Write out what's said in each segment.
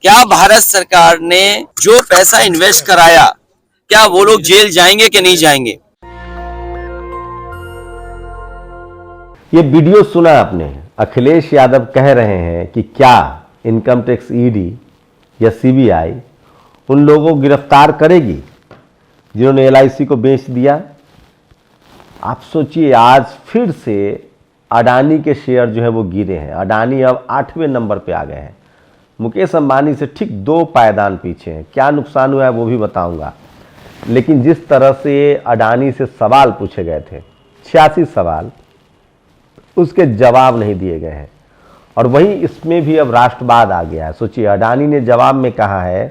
क्या भारत सरकार ने जो पैसा इन्वेस्ट कराया, क्या वो लोग जेल जाएंगे कि नहीं जाएंगे? ये वीडियो सुना आपने, अखिलेश यादव कह रहे हैं कि क्या इनकम टैक्स ईडी या सीबीआई उन लोगों को गिरफ्तार करेगी जिन्होंने एलआईसी को बेच दिया। आप सोचिए, आज फिर से अडानी के शेयर जो है वो गिरे हैं। अडानी अब 8वें नंबर पे आ गए हैं, मुकेश अंबानी से ठीक 2 पायदान पीछे हैं। क्या नुकसान हुआ है वो भी बताऊंगा, लेकिन जिस तरह से अडानी से सवाल पूछे गए थे, 86 सवाल, उसके जवाब नहीं दिए गए हैं। और वहीं इसमें भी अब राष्ट्रवाद आ गया है। सोचिए, अडानी ने जवाब में कहा है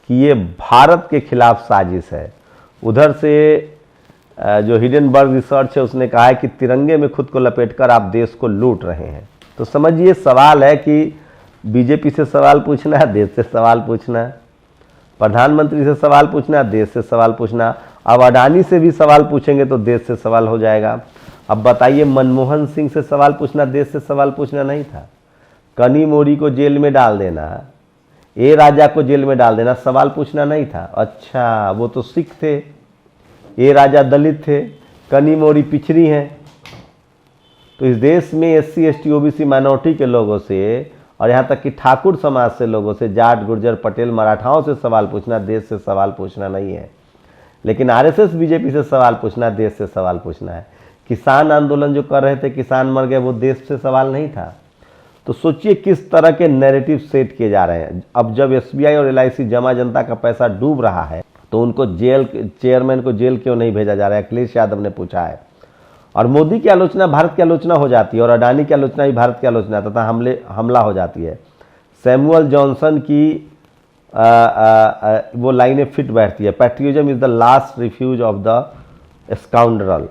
कि ये भारत के खिलाफ साजिश है। उधर से जो हिडेनबर्ग रिसर्च है उसने कहा है कि तिरंगे में खुद को लपेटकर आप देश को लूट रहे हैं। तो समझिए, सवाल है कि बीजेपी से सवाल पूछना है, देश से सवाल पूछना है, प्रधानमंत्री से सवाल पूछना है, देश से सवाल पूछना। अब अडानी से भी सवाल पूछेंगे तो देश से सवाल हो जाएगा। अब बताइए, मनमोहन सिंह से सवाल पूछना देश से सवाल पूछना नहीं था? कनी मोदी को जेल में डाल देना, ए राजा को जेल में डाल देना सवाल पूछना नहीं था? अच्छा, वो तो सिख थे, ए राजा दलित थे, कनी मोदी पिछड़ी हैं। तो इस देश में एससी एसटी ओबीसी माइनॉरिटी के लोगों से और यहाँ तक कि ठाकुर समाज से लोगों से, जाट गुर्जर पटेल मराठाओं से सवाल पूछना देश से सवाल पूछना नहीं है। लेकिन आरएसएस बीजेपी से सवाल पूछना देश से सवाल पूछना है। किसान आंदोलन जो कर रहे थे, किसान मर गए, वो देश से सवाल नहीं था। तो सोचिए किस तरह के नैरेटिव सेट किए जा रहे हैं। अब जब एसबीआई और एलआईसी जमा जनता का पैसा डूब रहा है तो उनको चेयरमैन को जेल क्यों नहीं भेजा जा रहा है, अखिलेश यादव ने पूछा है। और मोदी की आलोचना भारत की आलोचना हो जाती है और अडानी की आलोचना भी भारत की आलोचना तथा हमला हो जाती है। सैमुअल जॉनसन की वो लाइनें फिट बैठती है, patriotism is the last refuse of the scoundrel.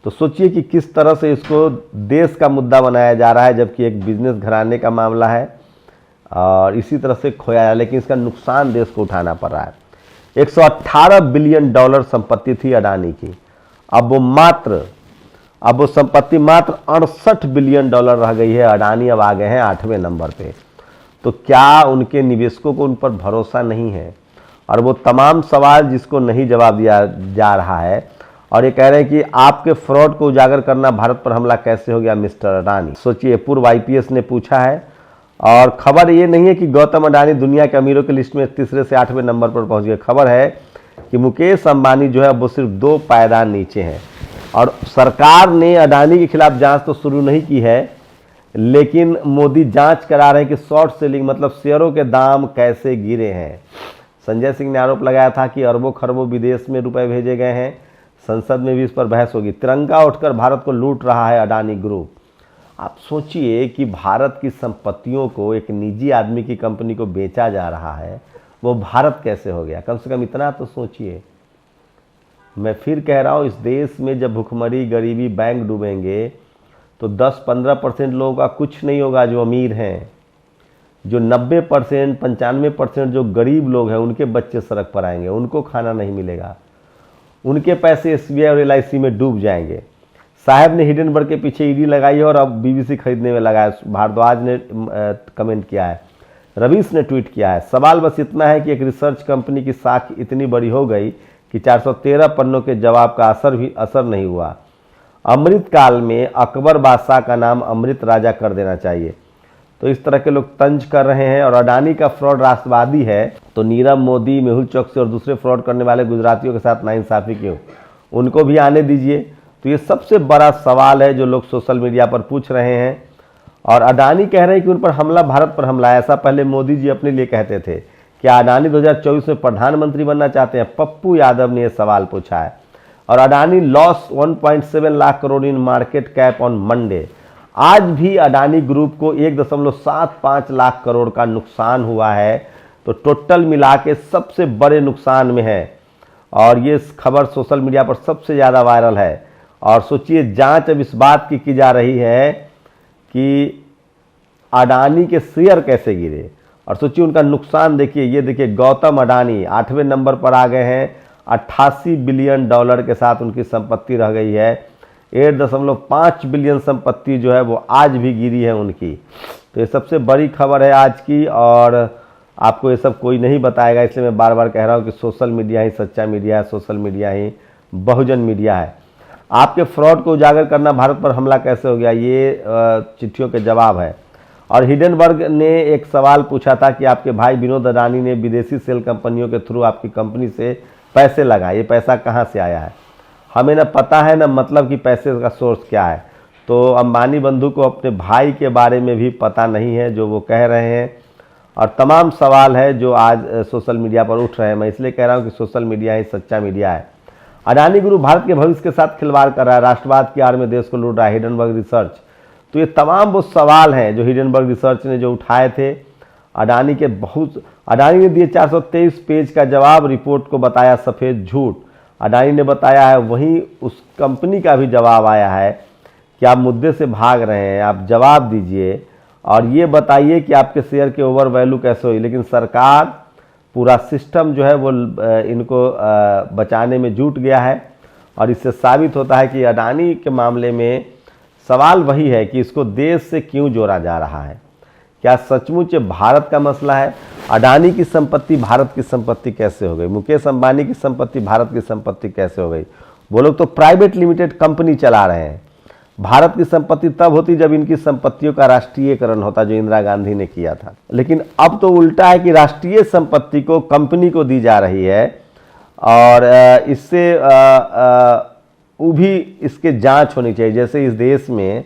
तो सोचिए कि किस तरह से इसको देश का मुद्दा बनाया जा रहा है, जबकि एक बिजनेस घराने का मामला है और इसी तरह से खोया है, लेकिन इसका नुकसान देश को उठाना पड़ रहा है। 118 बिलियन डॉलर संपत्ति थी अडानी की, अब वो संपत्ति मात्र 68 बिलियन डॉलर रह गई है। अडानी अब आ गए हैं 8वें नंबर पे। तो क्या उनके निवेशकों को उन पर भरोसा नहीं है? और वो तमाम सवाल जिसको नहीं जवाब दिया जा रहा है, और ये कह रहे हैं कि आपके फ्रॉड को उजागर करना भारत पर हमला कैसे हो गया मिस्टर अडानी। सोचिए, पूर्व आईपीएस ने पूछा है। और खबर ये नहीं है कि गौतम अडानी दुनिया के अमीरों की लिस्ट में 3 से 8वें नंबर पर पहुंच गए। खबर है कि मुकेश अंबानी जो है वो सिर्फ 2 पायदान नीचे हैं। और सरकार ने अडानी के खिलाफ जांच तो शुरू नहीं की है, लेकिन मोदी जांच करा रहे हैं कि शॉर्ट सेलिंग मतलब शेयरों के दाम कैसे गिरे हैं। संजय सिंह ने आरोप लगाया था कि अरबों खरबों विदेश में रुपए भेजे गए हैं। संसद में भी इस पर बहस होगी। तिरंगा उठकर भारत को लूट रहा है अडानी ग्रुप। आप सोचिए कि भारत की संपत्तियों को एक निजी आदमी की कंपनी को बेचा जा रहा है, वो भारत कैसे हो गया? कम से कम इतना तो सोचिए। मैं फिर कह रहा हूँ, इस देश में जब भुखमरी, गरीबी, बैंक डूबेंगे तो 10-15% लोगों का कुछ नहीं होगा जो अमीर हैं। जो 90%, 95% जो गरीब लोग हैं उनके बच्चे सड़क पर आएंगे, उनको खाना नहीं मिलेगा, उनके पैसे एसबीआई और एलआईसी में डूब जाएंगे। साहब ने हिडेनबर्ग के पीछे ईडी लगाई है और अब बीबीसी खरीदने में लगा है। भारद्वाज ने कमेंट किया है, रवीश ने ट्वीट किया है। सवाल बस इतना है कि एक रिसर्च कंपनी की साख इतनी बड़ी हो गई कि 413 पन्नों के जवाब का असर नहीं हुआ। अमृत काल में अकबर बादशाह का नाम अमृत राजा कर देना चाहिए। तो इस तरह के लोग तंज कर रहे हैं। और अडानी का फ्रॉड राष्ट्रवादी है तो नीरव मोदी, मेहुल चौकसी और दूसरे फ्रॉड करने वाले गुजरातियों के साथ नाइंसाफी क्यों? उनको भी आने दीजिए। तो ये सबसे बड़ा सवाल है जो लोग सोशल मीडिया पर पूछ रहे हैं। और अडानी कह रहे हैं कि उन पर हमला भारत पर हमला है। ऐसा पहले मोदी जी अपने लिए कहते थे। क्या अडानी 2024 में प्रधानमंत्री बनना चाहते हैं? पप्पू यादव ने यह सवाल पूछा है। और Adani loss 1.7 lakh crore in market cap on Monday. आज भी अडानी ग्रुप को 1.75 लाख करोड़ का नुकसान हुआ है। तो टोटल मिला के सबसे बड़े नुकसान में है। और ये खबर सोशल मीडिया पर सबसे ज़्यादा वायरल है। और सोचिए, जांच अब इस बात की जा रही है कि अडानी के शेयर कैसे गिरे। और सोचिए उनका नुकसान देखिए। ये देखिए, गौतम अडानी 8वें नंबर पर आ गए हैं। 88 बिलियन डॉलर के साथ उनकी संपत्ति रह गई है। 8.5 बिलियन संपत्ति जो है वो आज भी गिरी है उनकी। तो ये सबसे बड़ी खबर है आज की। और आपको ये सब कोई नहीं बताएगा, इसलिए मैं बार बार कह रहा हूँ कि सोशल मीडिया ही सच्चा मीडिया है, सोशल मीडिया ही बहुजन मीडिया है। आपके फ्रॉड को उजागर करना भारत पर हमला कैसे हो गया, ये चिट्ठियों के जवाब है। और हिडेनबर्ग ने एक सवाल पूछा था कि आपके भाई विनोद अडानी ने विदेशी सेल कंपनियों के थ्रू आपकी कंपनी से पैसे लगाए, ये पैसा कहाँ से आया है? हमें न पता है न मतलब कि पैसे का सोर्स क्या है। तो अंबानी बंधु को अपने भाई के बारे में भी पता नहीं है जो वो कह रहे हैं, और तमाम सवाल है जो आज सोशल मीडिया पर उठ रहे हैं। मैं इसलिए कह रहा हूँ कि सोशल मीडिया ही सच्चा मीडिया है। अडानी ग्रुप भारत के भविष्य के साथ खिलवाड़ कर रहा है, राष्ट्रवाद की आड़ में देश को लूट रहा है, हिडेनबर्ग रिसर्च। तो ये तमाम वो सवाल हैं जो हिडेनबर्ग रिसर्च ने जो उठाए थे। अडानी ने दिए 423 पेज का जवाब, रिपोर्ट को बताया सफ़ेद झूठ। अडानी ने बताया है, वहीं उस कंपनी का भी जवाब आया है कि आप मुद्दे से भाग रहे हैं, आप जवाब दीजिए और ये बताइए कि आपके शेयर के ओवर वैल्यू कैसे हुई। लेकिन सरकार, पूरा सिस्टम जो है वो इनको बचाने में जुट गया है। और इससे साबित होता है कि अडानी के मामले में सवाल वही है कि इसको देश से क्यों जोड़ा जा रहा है। क्या सचमुच भारत का मसला है? अडानी की संपत्ति भारत की संपत्ति कैसे हो गई? मुकेश अंबानी की संपत्ति भारत की संपत्ति कैसे हो गई? वो लोग तो प्राइवेट लिमिटेड कंपनी चला रहे हैं। भारत की संपत्ति तब होती जब इनकी संपत्तियों का राष्ट्रीयकरण होता, जो इंदिरा गांधी ने किया था। लेकिन अब तो उल्टा है कि राष्ट्रीय संपत्ति को कंपनी को दी जा रही है, और इससे वो भी इसके जांच होनी चाहिए। जैसे इस देश में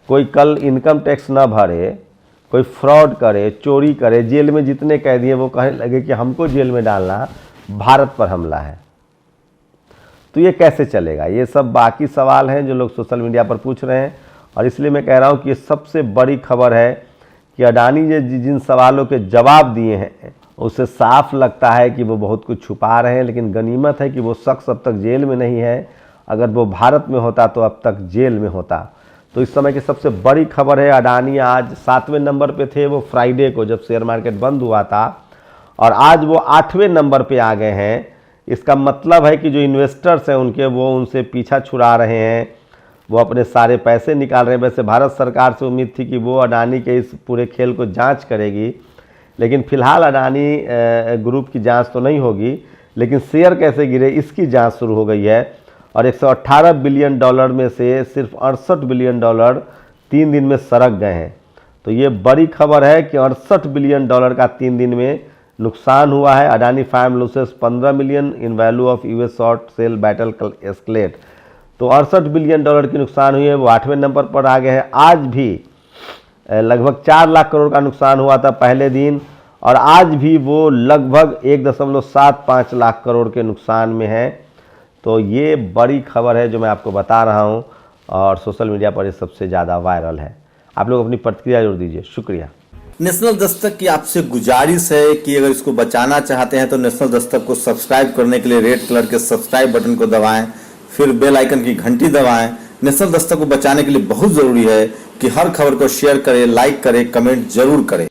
कोई कल इनकम टैक्स ना भरे, कोई फ्रॉड करे, चोरी करे, जेल में जितने कैदी हैं वो कहने लगे कि हमको जेल में डालना भारत पर हमला है। तो ये कैसे चलेगा? ये सब बाकी सवाल हैं जो लोग सोशल मीडिया पर पूछ रहे हैं। और इसलिए मैं कह रहा हूँ कि ये सबसे बड़ी खबर है कि अडानी ने जिन सवालों के जवाब दिए हैं उससे साफ लगता है कि वो बहुत कुछ छुपा रहे हैं। लेकिन गनीमत है कि वो शख्स अब तक जेल में नहीं है। अगर वो भारत में होता तो अब तक जेल में होता। तो इस समय की सबसे बड़ी खबर है, अडानी आज 7वें नंबर पे थे वो फ्राइडे को, जब शेयर मार्केट बंद हुआ था, और आज वो 8वें नंबर पे आ गए हैं। इसका मतलब है कि जो इन्वेस्टर्स हैं उनके, वो उनसे पीछा छुड़ा रहे हैं, वो अपने सारे पैसे निकाल रहे हैं। वैसे भारत सरकार से उम्मीद थी कि वो अडानी के इस पूरे खेल को जांच करेगी, लेकिन फिलहाल अडानी ग्रुप की जांच तो नहीं होगी, लेकिन शेयर कैसे गिरे इसकी जांच शुरू हो गई है। और 118 बिलियन डॉलर में से सिर्फ 68 बिलियन डॉलर 3 दिन में सरक गए हैं। तो ये बड़ी खबर है कि 68 बिलियन डॉलर का 3 दिन में नुकसान हुआ है। Adani firm losses 15 million in value of US short sell battle escalate. तो 68 बिलियन डॉलर की नुकसान हुई है, वो 8वें नंबर पर आ गए हैं। आज भी लगभग 4 लाख करोड़ का नुकसान हुआ था पहले दिन, और आज भी वो लगभग 1.75 लाख करोड़ के नुकसान में है। तो ये बड़ी खबर है जो मैं आपको बता रहा हूँ, और सोशल मीडिया पर ये सबसे ज़्यादा वायरल है। आप लोग अपनी प्रतिक्रिया जरूर दीजिए। शुक्रिया। नेशनल दस्तक की आपसे गुजारिश है कि अगर इसको बचाना चाहते हैं तो नेशनल दस्तक को सब्सक्राइब करने के लिए रेड कलर के सब्सक्राइब बटन को दबाएं, फिर बेल आइकन की घंटी दबाएं। नेशनल दस्तक को बचाने के लिए बहुत जरूरी है कि हर खबर को शेयर करें, लाइक करें, कमेंट जरूर करें।